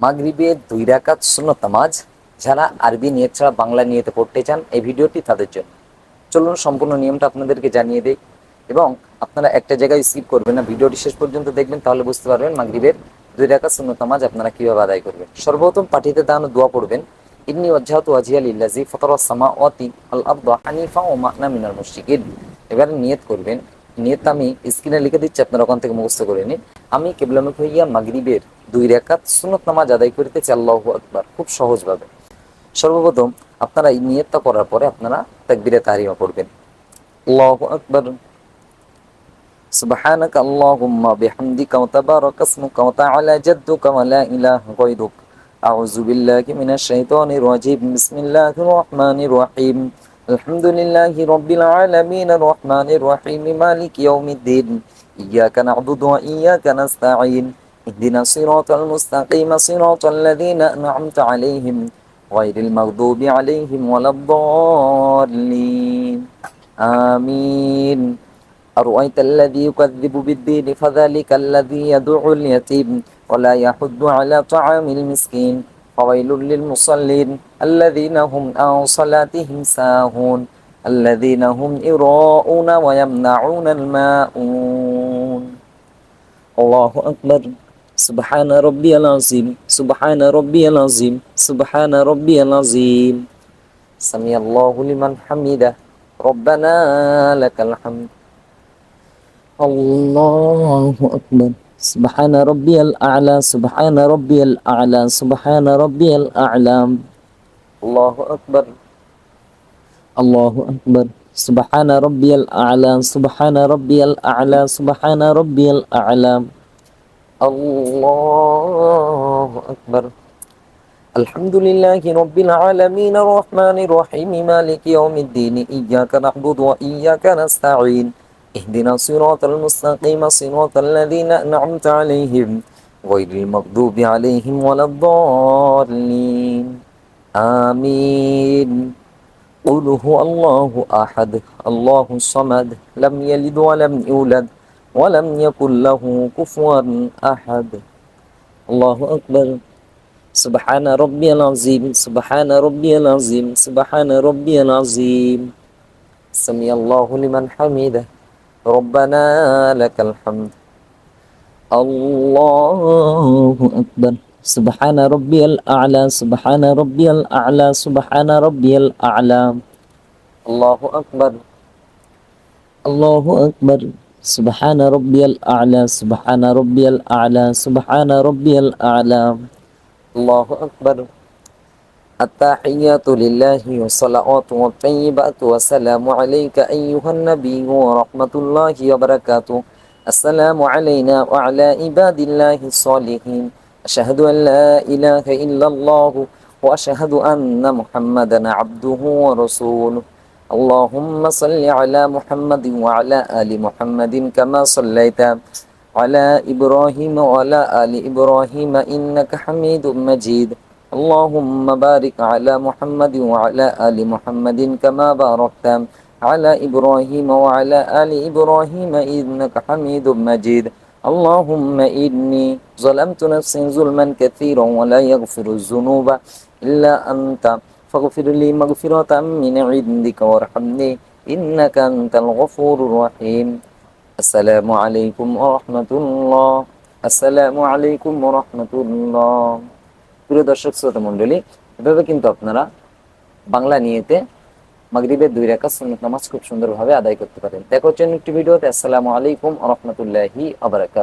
মাগরিবে 2 রাকাত সুন্নত নামাজ যারা আরবি নিয়ত ছাড়া বাংলা নিয়তে পড়তে চান, এই ভিডিওটি তাদের জন্য। চলুন সম্পূর্ণ নিয়মটা আপনাদেরকে জানিয়ে দেই এবং আপনারা একটা জায়গায় স্কিপ করবেন না, ভিডিওটি শেষ পর্যন্ত দেখবেন, তাহলে বুঝতে পারবেন মাগরিবের 2 রাকাত সুন্নত নামাজ আপনারা কিভাবে আদায় করবেন। সর্বপ্রথম পাঠিতে দাঁড়ানো দোয়া পড়বেন, ইন্নী ওয়াজ্জাহতু ওয়াজহিয়া লিল্লাযী ফাতারাস সামাওয়াতি ওয়াল আরদা হানিফা ওয়া মা আনা মিনাল মুশরিকিন। এবারে নিয়ত করবেন। নিয়তটা আমি স্ক্রিনে লিখে দিচ্ছি, আপনারা ওখান থেকে মুখস্থ করে নিন। আমি কিবলামুখী হইয়া মাগরিবের 2 রাকাত সুন্নত নামাজ আদায় করিতেছি। আল্লাহু আকবার। খুব সহজভাবে সর্বপ্রথম আপনারা এই নিয়তটা করার পরে আপনারা তাকবীরে তাহরিমা পড়বেন। আল্লাহু আকবার। সুবহানাক আল্লাহুম্মা বিহামদিকা ওয়া তাবারাকা ইসমুকা ওয়া তাআলা জাদ্দুকা ওয়া লা ইলাহা গায়রুক। আউযু বিল্লাহি মিনাশ শাইতানির রাজীম। বিসমিল্লাহির রহমানির রহিম। আলহামদুলিল্লাহি রাব্বিল আলামিন আর রহমানির রহিম মালিকি ইয়াউমিদ্দিন। ইয়্যাকা না'বুদু ওয়া ইয়্যাকা নাস্তাঈন। ইহদিনাস সিরাতাল মুস্তাকিম সিরাতাল লাযীনা আন'আমতা আলাইহিম গায়রিল মাগদুবি আলাইহিম ওয়ালাদ-দাল্লিন। আমিন। أرأيت الذي يكذب بالدين فذلك الذي يدعو اليتيم ولا يحض على طعام المسكين فويل للمصلين الذين هم عن صلاتهم ساهون الذين هم يراءون ويمنعون الماءون. الله أكبر. سبحان ربي العظيم سبحان ربي العظيم سبحان ربي العظيم. سمع الله لمن حمده ربنا لك الحمد. الله أكبر. سبحان ربي الأعلى سبحان ربي الأعلى سبحان ربي الأعلى. الله أكبر. الله أكبر. سبحان ربي الأعلى سبحان ربي الأعلى سبحان ربي الأعلى. الله أكبر. الحمد لله رب العالمين الرحمن الرحيم مالك يوم الدين إياك نعبد وإياك نستعين اهدنا الصراط المستقيم صراط الذين أنعمت عليهم غير المغضوب عليهم ولا الضالين. آمين. قل هو الله أحد الله الصمد لم يلد ولم يولد ولم يكن له كفوا أحد. الله أكبر. سبحان ربي العظيم سبحان ربي العظيم سبحان ربي العظيم. سمع الله لمن حمده ربنا لك الحمد. الله أكبر. سبحان ربي الأعلى سبحان ربي الأعلى سبحان ربي الأعلى. الله أكبر. الله أكبر. سبحان ربي الأعلى سبحان ربي الأعلى سبحان ربي الأعلى. الله أكبر. التحيات لله والصلوات والطيبات والسلام عليك أيها النبي ورحمة الله وبركاته. السلام علينا وعلى عباد الله الصالحين. أشهد أن لا إله إلا الله وأشهد أن محمدا عبده ورسوله. اللهم صل على محمد وعلى آل محمد كما صليت على إبراهيم وعلى آل إبراهيم إنك حميد مجيد. اللهم بارك على محمد وعلى آل محمد كما باركت على إبراهيم وعلى آل إبراهيم إنك حميد مجيد. اللهم إني ظلمت نفسي ظلما كثيرا ولا يغفر الذنوب إلا أنت فاغفر لي مغفرة من عندك وارحمني إنك أنت الغفور الرحيم. আসসালামু আলাইকুম ওয়া রাহমাতুল্লাহ। আসসালামু আলাইকুম ওয়া রাহমাতুল্লাহ। প্রিয় দর্শক শ্রোতা মণ্ডলী, এভাবে কিন্তু আপনারা বাংলা নিয়েতে মাগরিবের 2 রাকাত সুন্নত নামাজ খুব সুন্দরভাবে আদায় করতে পারেন। দেখা হচ্ছে একটি ভিডিওতে। আসসালামু আলাইকুম ওয়া রাহমাতুল্লাহি ওয়া বারাকাতুহু।